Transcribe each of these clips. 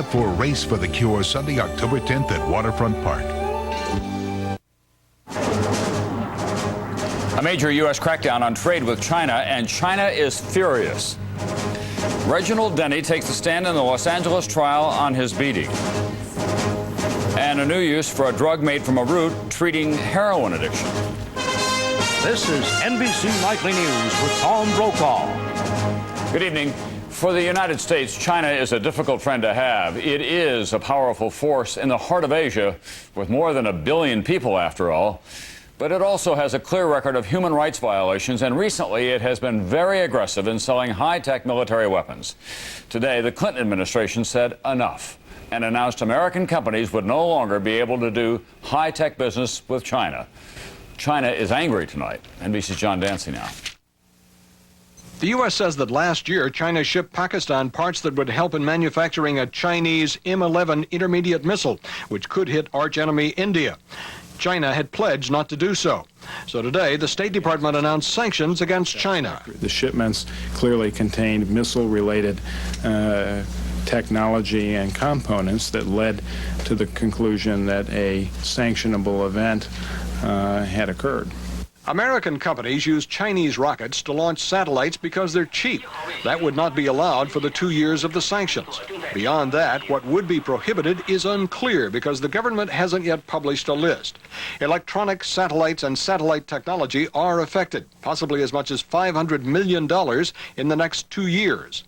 For Race for the Cure, Sunday, October 10th at Waterfront Park. A major U.S. crackdown on trade with China, and China is furious. Reginald Denny takes the stand in the Los Angeles trial on his beating. And a new use for a drug made from a root treating heroin addiction. This is NBC Nightly News with Tom Brokaw. Good evening. For the United States, China is a difficult friend to have. It is a powerful force in the heart of Asia, with more than 1 billion people, after all. But it also has a clear record of human rights violations, and recently it has been very aggressive in selling high-tech military weapons. Today, the Clinton administration said enough and announced American companies would no longer be able to do high-tech business with China. China is angry tonight. NBC's John Dancy now. The U.S. says that last year, China shipped Pakistan parts that would help in manufacturing a Chinese M11 intermediate missile, which could hit arch-enemy India. China had pledged not to do so. So today, the State Department announced sanctions against China. The shipments clearly contained missile-related technology and components that led to the conclusion that a sanctionable event had occurred. American companies use Chinese rockets to launch satellites because they're cheap. That would not be allowed for the 2 years of the sanctions. Beyond that, what would be prohibited is unclear because the government hasn't yet published a list. Electronic satellites and satellite technology are affected, possibly as much as $500 million in the next 2 years.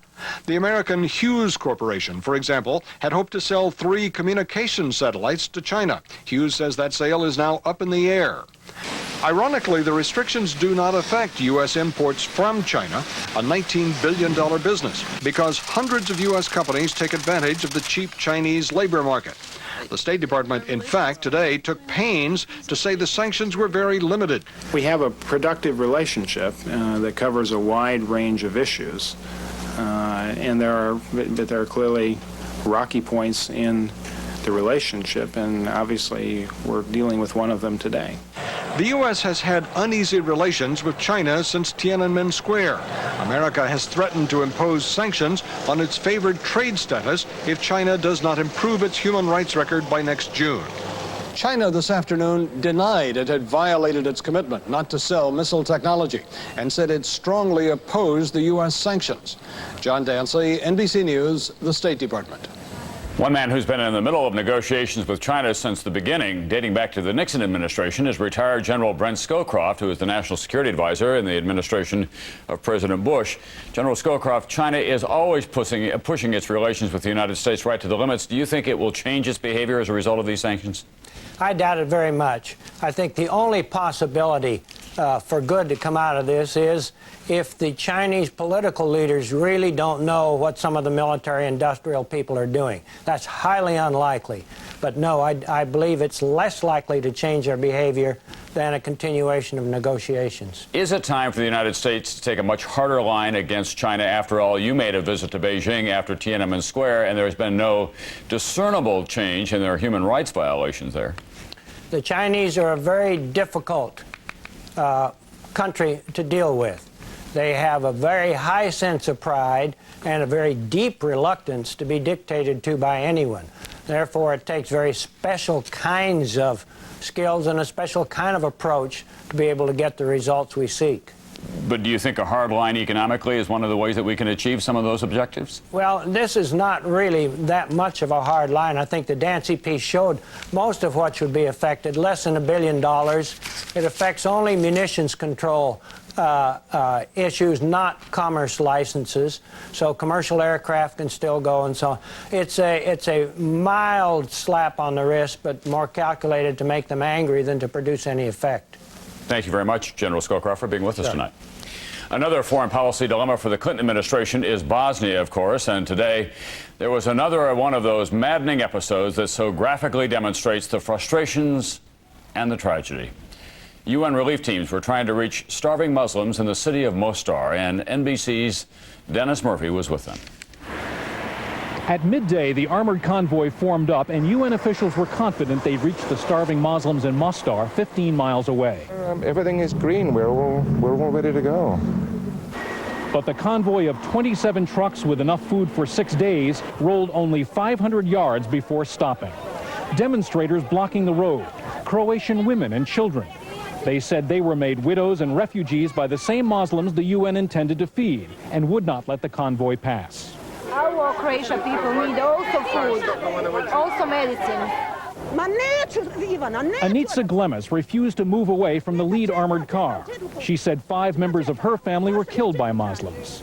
The American Hughes Corporation, for example, had hoped to sell 3 communication satellites to China. Hughes says that sale is now up in the air. Ironically, the restrictions do not affect U.S. imports from China, a $19 billion business, because hundreds of U.S. companies take advantage of the cheap Chinese labor market. The State Department, in fact, today took pains to say the sanctions were very limited. We have a productive relationship that covers a wide range of issues, and there are clearly rocky points in the relationship, and obviously we're dealing with one of them today. The U.S. has had uneasy relations with China since Tiananmen Square. America has threatened to impose sanctions on its favored trade status if China does not improve its human rights record by next June. China this afternoon denied it had violated its commitment not to sell missile technology and said it strongly opposed the U.S. sanctions. John Dancy, NBC News, the State Department. One man who's been in the middle of negotiations with China since the beginning, dating back to the Nixon administration, is retired General Brent Scowcroft, who is the National Security Advisor in the administration of President Bush. General Scowcroft, China is always pushing its relations with the United States right to the limits. Do you think it will change its behavior as a result of these sanctions? I doubt it very much. I think the only possibility for good to come out of this is if the Chinese political leaders really don't know what some of the military-industrial people are doing. That's highly unlikely. But no, I believe it's less likely to change their behavior than a continuation of negotiations. Is it time for the United States to take a much harder line against China? After all, you made a visit to Beijing after Tiananmen Square, and there's been no discernible change in their human rights violations there. The Chinese are a very difficult country to deal with. They have a very high sense of pride and a very deep reluctance to be dictated to by anyone. Therefore, it takes very special kinds of skills and a special kind of approach to be able to get the results we seek. But do you think a hard line economically is one of the ways that we can achieve some of those objectives? Well, this is not really that much of a hard line. I think the Dancy piece showed most of what should be affected, less than $1 billion. It affects only munitions control issues, not commerce licenses. So commercial aircraft can still go and so on. It's a mild slap on the wrist, but more calculated to make them angry than to produce any effect. Thank you very much, General Scowcroft, for being with us tonight. Another foreign policy dilemma for the Clinton administration is Bosnia, of course, and today there was another one of those maddening episodes that so graphically demonstrates the frustrations and the tragedy. UN relief teams were trying to reach starving Muslims in the city of Mostar, and NBC's Dennis Murphy was with them. At midday, the armored convoy formed up, and UN officials were confident they'd reach the starving Muslims in Mostar, 15 miles away. Everything is green. We're all ready to go. But the convoy of 27 trucks with enough food for 6 days rolled only 500 yards before stopping. Demonstrators blocking the road, Croatian women and children. They said they were made widows and refugees by the same Muslims the UN intended to feed and would not let the convoy pass. Our Croatian people need also food, also medicine. Anitza Glemis refused to move away from the lead armored car. She said 5 members of her family were killed by Muslims.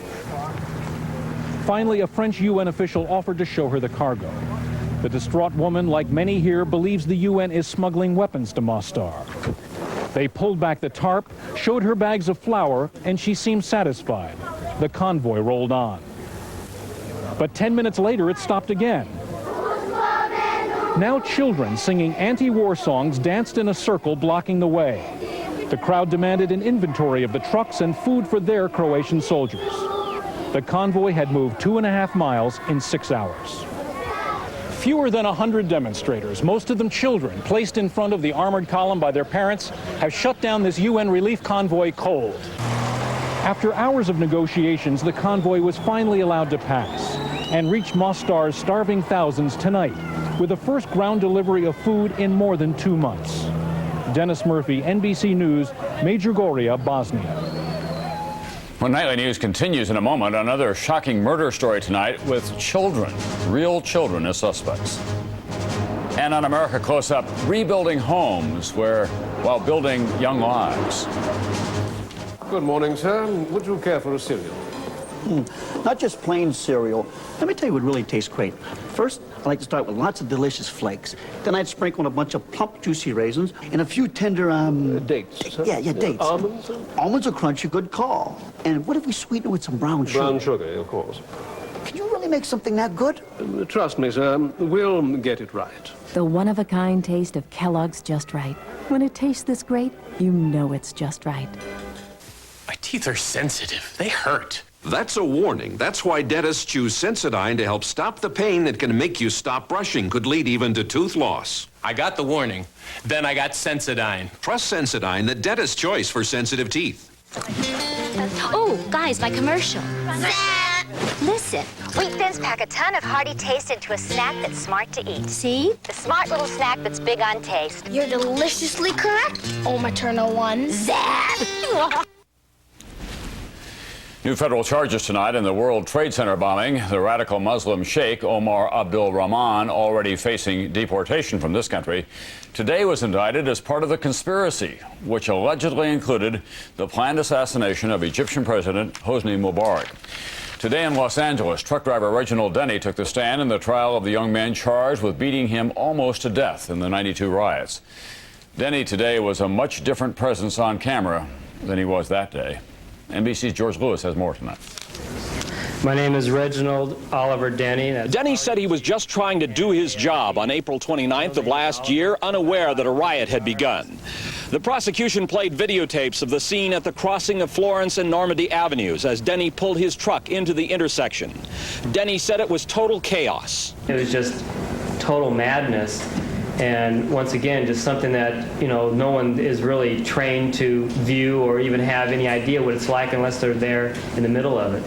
Finally, a French UN official offered to show her the cargo. The distraught woman, like many here, believes the UN is smuggling weapons to Mostar. They pulled back the tarp, showed her bags of flour, and she seemed satisfied. The convoy rolled on. But 10 minutes later, it stopped again. Now children singing anti-war songs danced in a circle blocking the way. The crowd demanded an inventory of the trucks and food for their Croatian soldiers. The convoy had moved 2.5 miles in 6 hours. Fewer than 100 demonstrators, most of them children, placed in front of the armored column by their parents, have shut down this UN relief convoy cold. After hours of negotiations, the convoy was finally allowed to pass and reached Mostar's starving thousands tonight, with the first ground delivery of food in more than 2 months. Dennis Murphy, NBC News, Medjugorje, Bosnia. Well, Nightly News continues in a moment. Another shocking murder story tonight with children, real children as suspects. And on America Close Up, rebuilding homes while building young lives. Good morning, sir. Would you care for a cereal? Not just plain cereal. Let me tell you what really tastes great. First, I like to start with lots of delicious flakes. Then I'd sprinkle on a bunch of plump, juicy raisins and a few tender, dates, sir? Yeah, dates. Almonds, sir? Almonds are crunchy, good call. And what if we sweeten it with some brown sugar? Brown sugar, of course. Can you really make something that good? Trust me, sir. We'll get it right. The one-of-a-kind taste of Kellogg's Just Right. When it tastes this great, you know it's just right. My teeth are sensitive. They hurt. That's a warning. That's why dentists choose Sensodyne to help stop the pain that can make you stop brushing, could lead even to tooth loss. I got the warning. Then I got Sensodyne. Trust Sensodyne, the dentist's choice for sensitive teeth. Oh, guys, my commercial. Listen, Wheat Thins pack a ton of hearty taste into a snack that's smart to eat. See? The smart little snack that's big on taste. You're deliciously correct, oh maternal one. Zap! New federal charges tonight in the World Trade Center bombing. The radical Muslim Sheikh Omar Abdul Rahman, already facing deportation from this country, today was indicted as part of the conspiracy, which allegedly included the planned assassination of Egyptian President Hosni Mubarak. Today in Los Angeles, truck driver Reginald Denny took the stand in the trial of the young man charged with beating him almost to death in the '92 riots. Denny today was a much different presence on camera than he was that day. NBC's George Lewis has more tonight. My name is Reginald Oliver Denny. Denny said he was just trying to do his job on April 29th of last year, unaware that a riot had begun. The prosecution played videotapes of the scene at the crossing of Florence and Normandy Avenues as Denny pulled his truck into the intersection. Denny said it was total chaos. It was just total madness. And once again, just something that, no one is really trained to view or even have any idea what it's like unless they're there in the middle of it.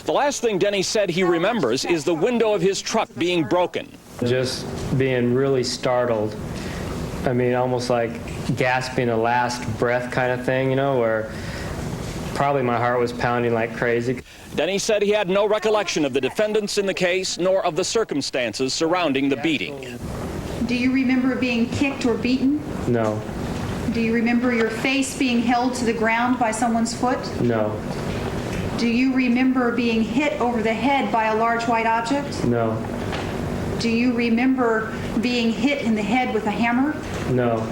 The last thing Denny said he remembers is the window of his truck being broken. Just being really startled. I mean, almost like gasping a last breath kind of thing, where probably my heart was pounding like crazy. Denny said he had no recollection of the defendants in the case nor of the circumstances surrounding the beating. Do you remember being kicked or beaten? No. Do you remember your face being held to the ground by someone's foot? No. Do you remember being hit over the head by a large white object? No. Do you remember being hit in the head with a hammer? No.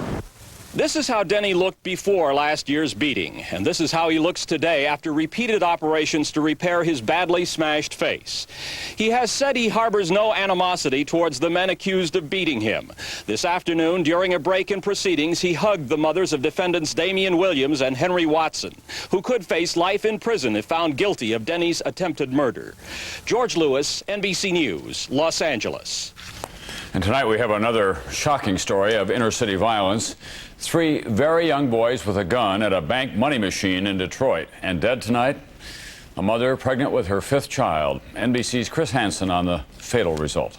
This is how Denny looked before last year's beating, and this is how he looks today after repeated operations to repair his badly smashed face. He has said he harbors no animosity towards the men accused of beating him. This afternoon, during a break in proceedings, he hugged the mothers of defendants Damian Williams and Henry Watson, who could face life in prison if found guilty of Denny's attempted murder. George Lewis, NBC News, Los Angeles. And tonight we have another shocking story of inner-city violence. 3 very young boys with a gun at a bank money machine in Detroit. And dead tonight, A mother pregnant with her 5th child. NBC's Chris Hansen on the fatal result.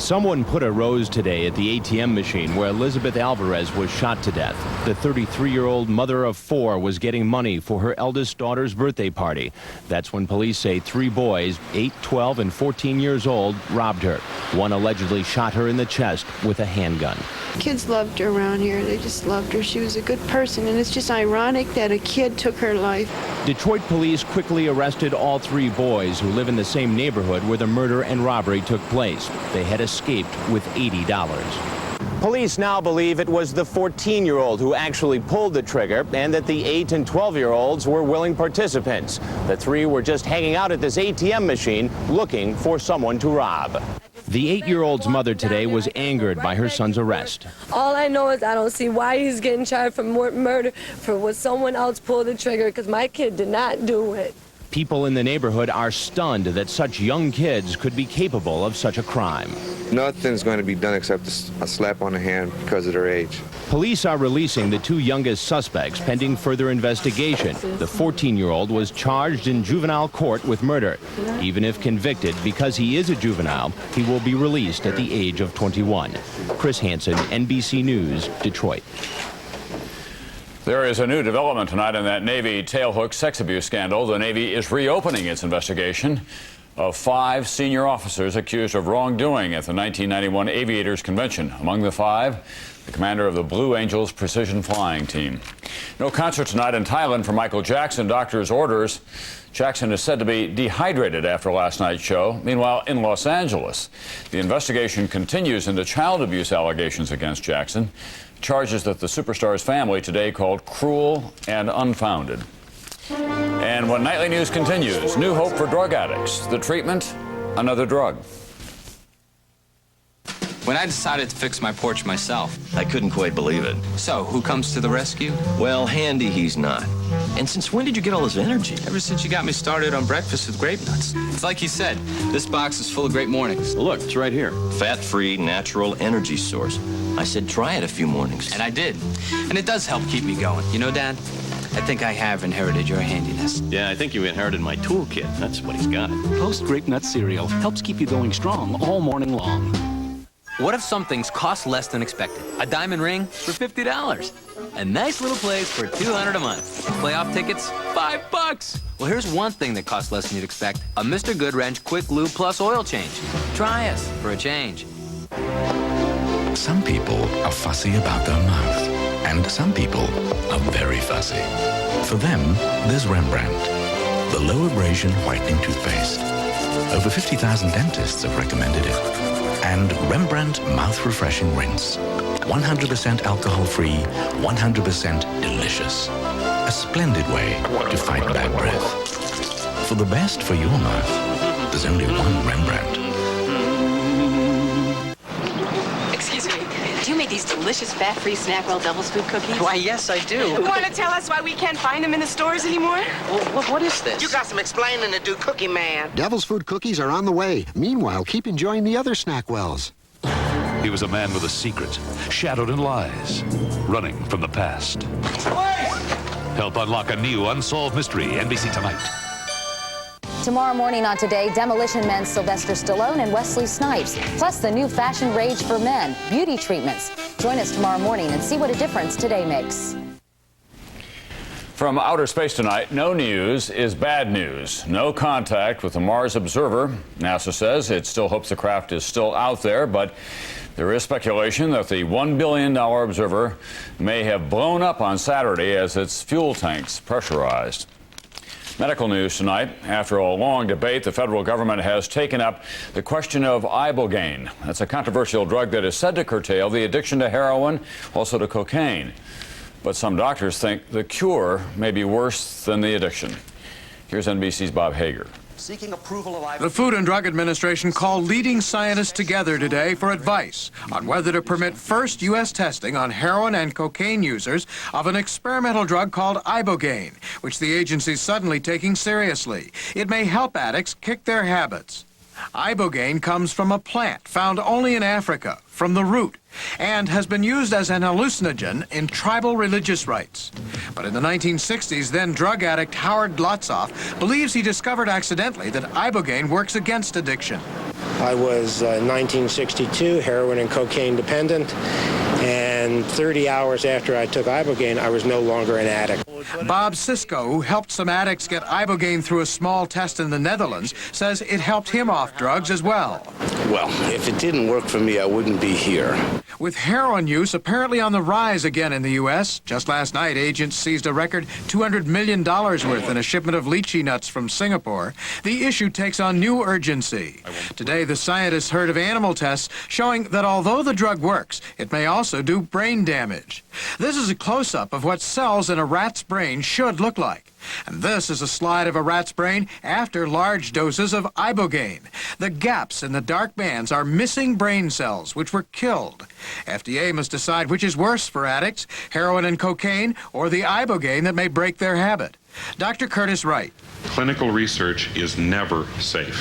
Someone put a rose today at the ATM machine where Elizabeth Alvarez was shot to death. The 33-year-old mother of 4 was getting money for her eldest daughter's birthday party. That's when police say 3 boys, 8, 12, and 14 years old, robbed her. One allegedly shot her in the chest with a handgun. Kids loved her around here. They just loved her. She was a good person, and it's just ironic that a kid took her life. Detroit police quickly arrested all 3 boys who live in the same neighborhood where the murder and robbery took place. They had escaped with $80. Police now believe it was the 14-year-old who actually pulled the trigger and that the 8 and 12-year-olds were willing participants. The 3 were just hanging out at this ATM machine looking for someone to rob. The 8-year-old's mother today was angered by her son's arrest. All I know is I don't see why he's getting charged for murder for what someone else pulled the trigger, because my kid did not do it. People in the neighborhood are stunned that such young kids could be capable of such a crime. Nothing's going to be done except a slap on the hand because of their age. Police are releasing the 2 youngest suspects pending further investigation. The 14-year-old was charged in juvenile court with murder. Even if convicted, because he is a juvenile, he will be released at the age of 21. Chris Hansen, NBC News, Detroit. There is a new development tonight in that Navy tailhook sex abuse scandal. The Navy is reopening its investigation of 5 senior officers accused of wrongdoing at the 1991 Aviators Convention. Among the 5, the commander of the Blue Angels Precision Flying Team. No concert tonight in Thailand for Michael Jackson. Doctor's orders. Jackson is said to be dehydrated after last night's show. Meanwhile, in Los Angeles, the investigation continues into child abuse allegations against Jackson. Charges that the superstar's family today called cruel and unfounded. And when Nightly News continues, new hope for drug addicts. The treatment, another drug. When I decided to fix my porch myself, I couldn't quite believe it. So, who comes to the rescue? Well, handy he's not. And since when did you get all this energy? Ever since you got me started on breakfast with grape nuts. It's like you said, this box is full of great mornings. Look, it's right here. Fat-free, natural energy source. I said try it a few mornings. And I did. And it does help keep me going. You know, Dad, I think I have inherited your handiness. Yeah, I think you inherited my toolkit. That's what he's got. Post Grape Nut cereal helps keep you going strong all morning long. What if some things cost less than expected? A diamond ring for $50. A nice little place for $200 a month. Playoff tickets, $5. Well, here's one thing that costs less than you'd expect. A Mr. Goodwrench Quick Lube Plus oil change. Try us for a change. Some people are fussy about their mouth, and some people are very fussy. For them, there's Rembrandt, the low abrasion whitening toothpaste. Over 50,000 dentists have recommended it. And Rembrandt mouth refreshing rinse. 100% alcohol-free, 100% delicious. A splendid way to fight bad breath. For the best for your mouth, there's only one Rembrandt. Excuse me, do you make these delicious fat-free Snackwell Devil's Food cookies? Why, yes, I do. You want to tell us why we can't find them in the stores anymore? Well, what is this? You got some explaining to do, Cookie Man. Devil's Food cookies are on the way. Meanwhile, keep enjoying the other Snackwells. He was a man with a secret, shadowed in lies, running from the past. Help unlock a new unsolved mystery. NBC Tonight. Tomorrow morning on Today, demolition men Sylvester Stallone and Wesley Snipes, plus the new fashion rage for men, beauty treatments. Join us tomorrow morning and see what a difference today makes. From outer space tonight, no news is bad news. No contact with the Mars observer. NASA says it still hopes the craft is still out there, but there is speculation that the $1 billion observer may have blown up on Saturday as its fuel tanks pressurized. Medical news tonight. After a long debate, the federal government has taken up the question of ibogaine. That's a controversial drug that is said to curtail the addiction to heroin, also to cocaine. But some doctors think the cure may be worse than the addiction. Here's NBC's Bob Hager. Seeking approval of the Food and Drug Administration called leading scientists together today for advice on whether to permit first U.S. testing on heroin and cocaine users of an experimental drug called ibogaine, which the agency is suddenly taking seriously. It may help addicts kick their habits. Ibogaine comes from a plant found only in Africa, from the root, and has been used as an hallucinogen in tribal religious rites. But in the 1960s, then drug addict Howard Lotzoff believes he discovered accidentally that Ibogaine works against addiction. I was 1962 heroin and cocaine dependent, and 30 hours after I took Ibogaine, I was no longer an addict. Bob Sisko, who helped some addicts get Ibogaine through a small test in the Netherlands, says it helped him off drugs as well. Well, if it didn't work for me, I wouldn't be here. With heroin use apparently on the rise again in the U.S., just last night, agents seized a record $200 million worth in a shipment of lychee nuts from Singapore. The issue takes on new urgency. Today, the scientists heard of animal tests showing that although the drug works, it may also do brain damage. This is a close-up of what cells in a rat's brain should look like. And this is a slide of a rat's brain after large doses of Ibogaine. The gaps in the dark bands are missing brain cells, which were killed. FDA must decide which is worse for addicts, heroin and cocaine, or the Ibogaine that may break their habit. Dr. Curtis Wright. Clinical research is never safe.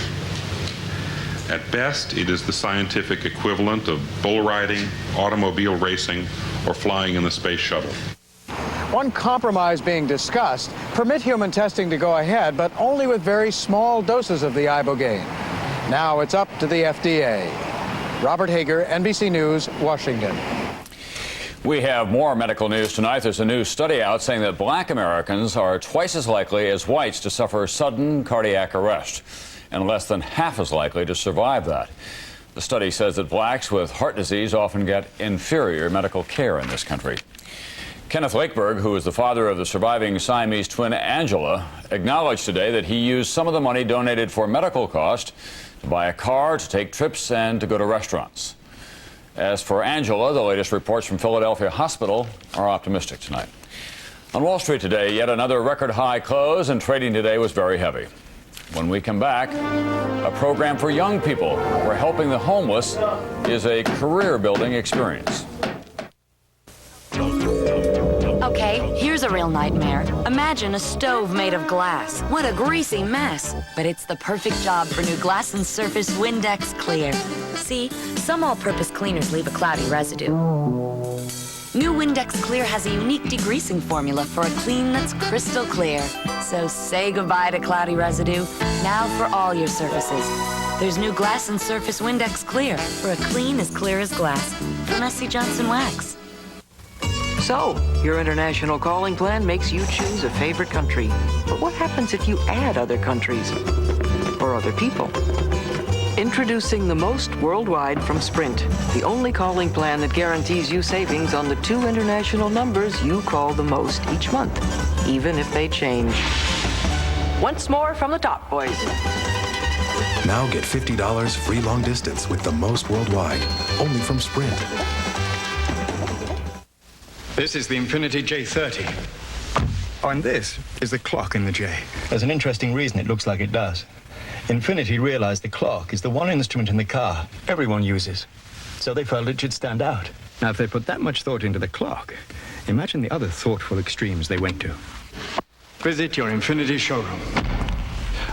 At best, it is the scientific equivalent of bull riding, automobile racing, or flying in the space shuttle. One compromise being discussed, permit human testing to go ahead, but only with very small doses of the Ibogaine. Now it's up to the FDA. Robert Hager, NBC News, Washington. We have more medical news tonight. There's a new study out saying that black Americans are twice as likely as whites to suffer sudden cardiac arrest, and less than half as likely to survive that. The study says that blacks with heart disease often get inferior medical care in this country. Kenneth Lakeberg, who is the father of the surviving Siamese twin Angela, acknowledged today that he used some of the money donated for medical costs to buy a car, to take trips, and to go to restaurants. As for Angela, the latest reports from Philadelphia Hospital are optimistic tonight. On Wall Street today, yet another record high close, and trading today was very heavy. When we come back, a program for young people where helping the homeless is a career-building experience. Okay, here's a real nightmare. Imagine a stove made of glass. What a greasy mess. But it's the perfect job for new Glass and Surface Windex Clear. See, some all-purpose cleaners leave a cloudy residue. New Windex Clear has a unique degreasing formula for a clean that's crystal clear. So say goodbye to cloudy residue, now for all your surfaces. There's new Glass and Surface Windex Clear for a clean as clear as glass from S.C. Johnson Wax. So, your international calling plan makes you choose a favorite country. But what happens if you add other countries or other people? Introducing the most worldwide from Sprint, the only calling plan that guarantees you savings on the 2 international numbers you call the most each month, even if they change. Once more from the top, boys. Now get $50 free long distance with the most worldwide, only from Sprint. This is the Infinity J30. Oh, and this is the clock in the J. There's an interesting reason it looks like it does. Infinity realized the clock is the one instrument in the car everyone uses, so they felt it should stand out. Now, if they put that much thought into the clock, imagine the other thoughtful extremes they went to. Visit your Infinity showroom.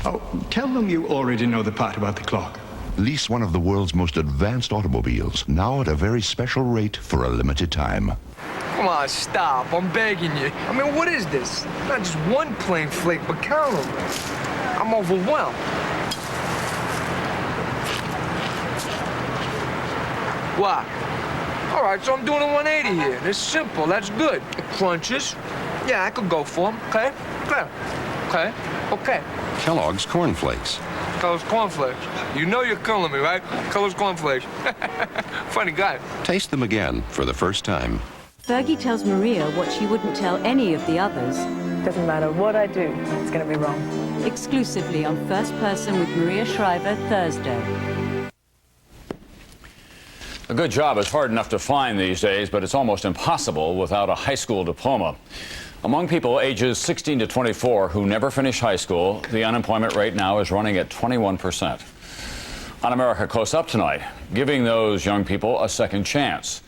Oh, tell them you already know the part about the clock. Lease one of the world's most advanced automobiles, now at a very special rate for a limited time. Come on, stop. I'm begging you. I mean, what is this? Not just one plain flake, but count them. I'm overwhelmed. What? All right, so I'm doing a 180 here. It's simple. That's good. It crunches. Yeah, I could go for them. Okay? Okay. Kellogg's Corn Flakes. Kellogg's Corn Flakes. You know you're killing me, right? Kellogg's Corn Flakes. Funny guy. Taste them again for the first time. Fergie tells Maria what she wouldn't tell any of the others. Doesn't matter what I do, it's going to be wrong. Exclusively on First Person with Maria Shriver, Thursday. A good job is hard enough to find these days, but it's almost impossible without a high school diploma. Among people ages 16 to 24 who never finish high school, the unemployment rate now is running at 21%. On America Close Up tonight, giving those young people a second chance,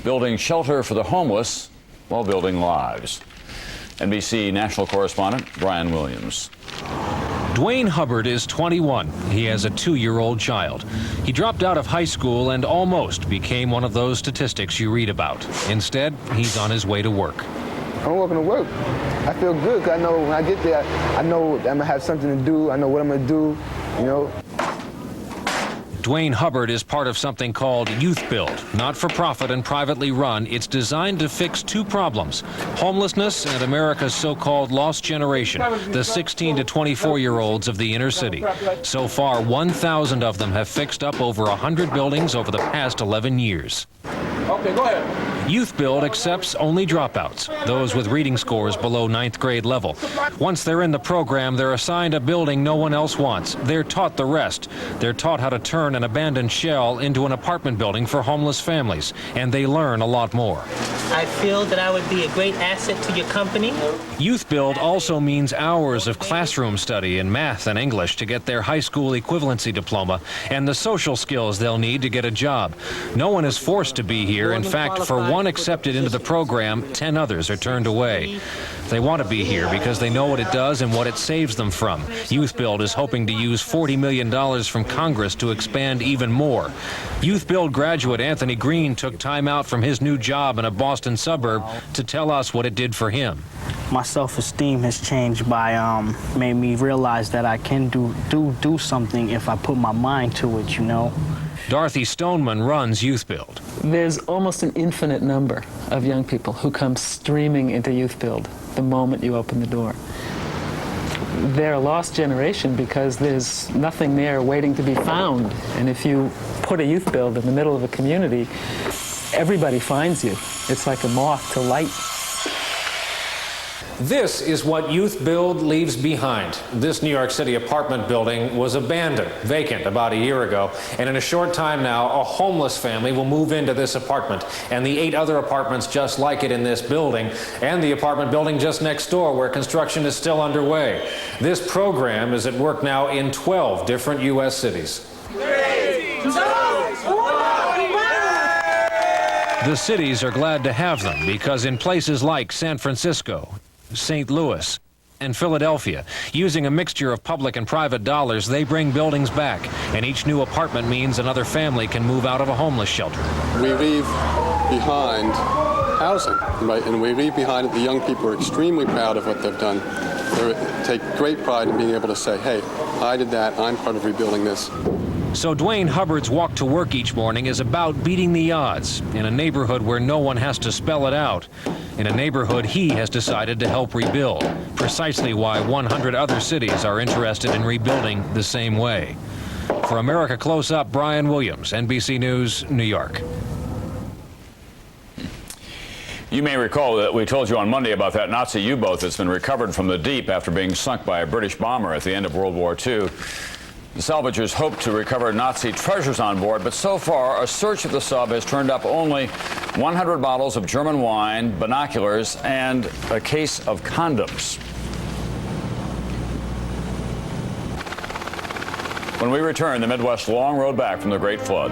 building shelter for the homeless while building lives. NBC national correspondent Brian Williams. Dwayne Hubbard is 21. He has a 2-year-old child. He dropped out of high school and almost became one of those statistics you read about. Instead, he's on his way to work. I'm walking to work. I feel good because I know when I get there, I know I'm going to have something to do. I know what I'm going to do, you know. Dwayne Hubbard is part of something called Youth Build. Not for profit and privately run, it's designed to fix 2 problems: homelessness and America's so-called lost generation, the 16 to 24-year-olds of the inner city. So far, 1,000 of them have fixed up over 100 buildings over the past 11 years. Okay, go ahead. Youth Build accepts only dropouts, those with reading scores below 9th grade level. Once they're in the program, they're assigned a building no one else wants. They're taught the rest. They're taught how to turn an abandoned shell into an apartment building for homeless families, and they learn a lot more. I feel that I would be a great asset to your company. Youth Build also means hours of classroom study in math and English to get their high school equivalency diploma, and the social skills they'll need to get a job. No one is forced to be here. In fact, for one accepted into the program, 10 others are turned away. They want to be here because they know what it does and what it saves them from. Youth Build is hoping to use $40 million from Congress to expand even more. Youth Build graduate Anthony Green took time out from his new job in a Boston suburb to tell us what it did for him. My self-esteem has changed by made me realize that I can do something if I put my mind to it, you know. Dorothy Stoneman runs Youth Build. There's almost an infinite number of young people who come streaming into Youth Build the moment you open the door. They're a lost generation because there's nothing there waiting to be found. And if you put a Youth Build in the middle of a community, everybody finds you. It's like a moth to light. This is what Youth Build leaves behind. This New York City apartment building was abandoned, vacant about a year ago, and in a short time now, a homeless family will move into this apartment, and the 8 other apartments just like it in this building, and the apartment building just next door where construction is still underway. This program is at work now in 12 different U.S. cities. 3, 2, 1. The cities are glad to have them because in places like San Francisco, St. Louis, and Philadelphia, using a mixture of public and private dollars, they bring buildings back, and each new apartment means another family can move out of a homeless shelter. We leave behind housing, right? And we leave behind the young people are extremely proud of what they've done. They take great pride in being able to say, hey, I did that, I'm part of rebuilding this. So Dwayne Hubbard's walk to work each morning is about beating the odds in a neighborhood where no one has to spell it out, in a neighborhood he has decided to help rebuild, precisely why 100 other cities are interested in rebuilding the same way. For America Close Up, Brian Williams, NBC News, New York. You may recall that we told you on Monday about that Nazi U-boat that's been recovered from the deep after being sunk by a British bomber at the end of World War II. The salvagers hope to recover Nazi treasures on board, but so far a search of the sub has turned up only 100 bottles of German wine, binoculars, and a case of condoms. When we return, the Midwest's long road back from the Great Flood.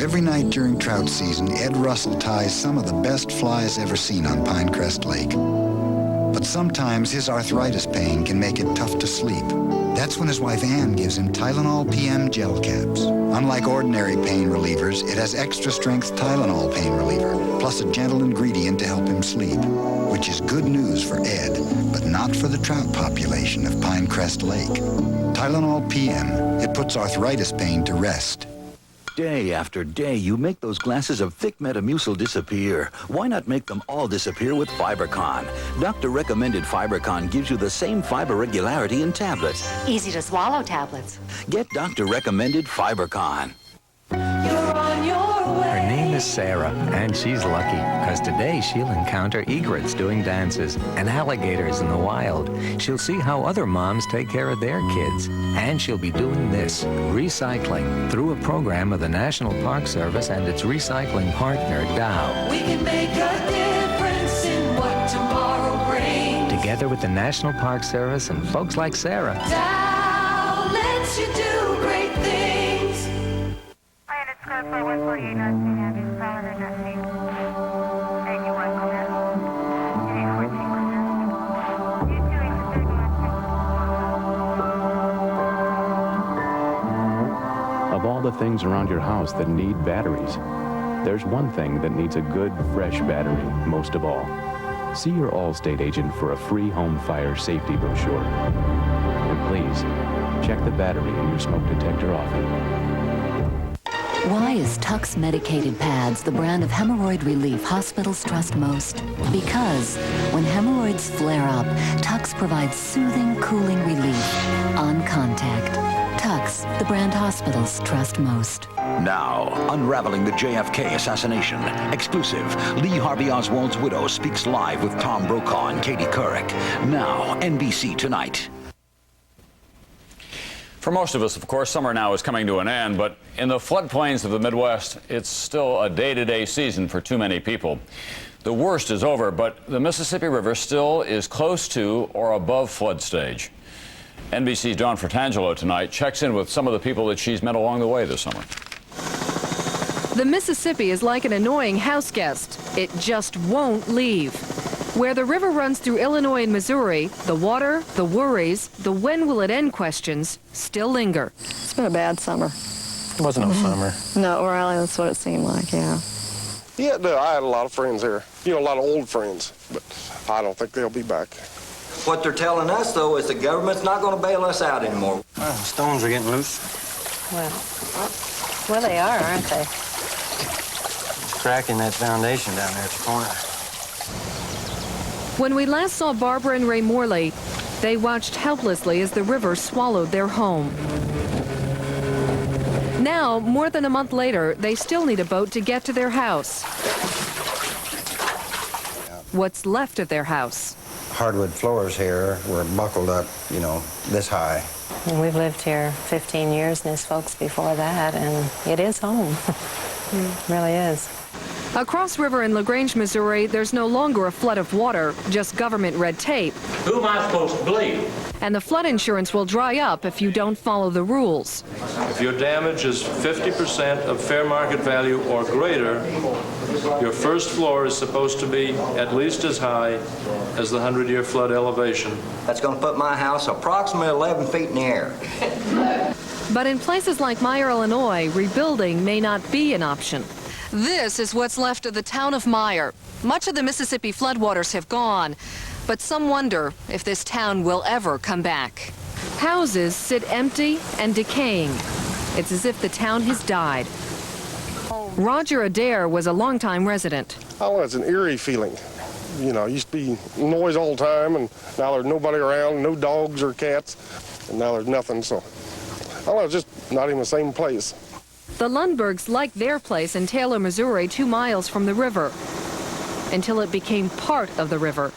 Every night during trout season, Ed Russell ties some of the best flies ever seen on Pinecrest Lake. But sometimes his arthritis pain can make it tough to sleep. That's when his wife Ann gives him Tylenol PM gel caps. Unlike ordinary pain relievers, it has extra strength Tylenol pain reliever, plus a gentle ingredient to help him sleep, which is good news for Ed, but not for the trout population of Pinecrest Lake. Tylenol PM, it puts arthritis pain to rest. Day after day, you make those glasses of thick Metamucil disappear. Why not make them all disappear with Fibercon? Doctor-recommended Fibercon gives you the same fiber regularity in tablets. Easy-to-swallow tablets. Get doctor-recommended Fibercon. Her name is Sarah, and she's lucky, because today she'll encounter egrets doing dances and alligators in the wild. She'll see how other moms take care of their kids, and she'll be doing this, recycling, through a program of the National Park Service and its recycling partner, Dow. We can make a difference in what tomorrow brings. Together with the National Park Service and folks like Sarah. Dow lets you do great things. Code for 148 North St. Andrews, Prowler, North St. Thank you, 1 call. the things around your house that need batteries, there's one thing that needs a good, fresh battery most of all. See your Allstate agent for a free home fire safety brochure. And please, check the battery in your smoke detector often. Why is Tux Medicated Pads the brand of hemorrhoid relief hospitals trust most? Because when hemorrhoids flare up, Tux provides soothing, cooling relief on contact. Tux, the brand hospitals trust most. Now, unraveling the JFK assassination. Exclusive. Lee Harvey Oswald's widow speaks live with Tom Brokaw and Katie Couric. Now, NBC Tonight. For most of us, of course, summer now is coming to an end, but in the floodplains of the Midwest, it's still a day-to-day season for too many people. The worst is over, but the Mississippi River still is close to or above flood stage. NBC's Dawn Fratangelo tonight checks in with some of the people that she's met along the way this summer. The Mississippi is like an annoying house guest. It just won't leave. Where the river runs through Illinois and Missouri, the water, the worries, the when will it end questions still linger. It's been a bad summer. It wasn't no summer. No, really, that's what it seemed like, yeah. Yeah, no, I had a lot of friends here. You know, a lot of old friends, but I don't think they'll be back. What they're telling us, though, is the government's not going to bail us out anymore. Well, stones are getting loose. Well, they are, aren't they? Cracking that foundation down there at the corner. When we last saw Barbara and Ray Morley, they watched helplessly as the river swallowed their home. Now, more than a month later, they still need a boat to get to their house. What's left of their house. Hardwood floors here were buckled up, you know, this high. And we've lived here 15 years, and there's folks before that, and it is home. It really is. Across river in LaGrange, Missouri, there's no longer a flood of water, just government red tape. Who am I supposed to believe? And the flood insurance will dry up if you don't follow the rules. If your damage is 50% of fair market value or greater, your first floor is supposed to be at least as high as the 100-year flood elevation. That's going to put my house approximately 11 feet in the air. But in places like Meyer, Illinois, rebuilding may not be an option. This is what's left of the town of Meyer. Much of the Mississippi floodwaters have gone, but some wonder if this town will ever come back. Houses sit empty and decaying. It's as if the town has died. Roger Adair was a longtime resident. Oh, it's an eerie feeling. You know, it used to be noise all the time, and now there's nobody around, no dogs or cats, and now there's nothing, so I don't know, it's just not even the same place. The Lundbergs liked their place in Taylor, Missouri, 2 miles from the river, until it became part of the river.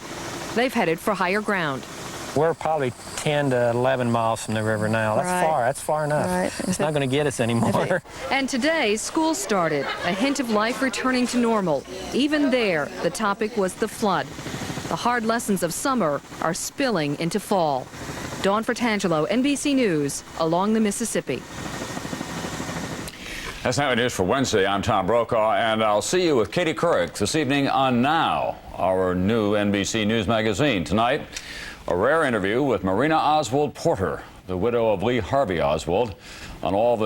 They've headed for higher ground. We're probably 10 to 11 miles from the river now. That's far. That's far enough. Right. It's not going to get us anymore. And today, school started, a hint of life returning to normal. Even there, the topic was the flood. The hard lessons of summer are spilling into fall. Dawn Fratangelo, NBC News, along the Mississippi. That's Nightly News for Wednesday. I'm Tom Brokaw, and I'll see you with Katie Couric this evening on Now, our new NBC News magazine. Tonight, a rare interview with Marina Oswald Porter, the widow of Lee Harvey Oswald, on all the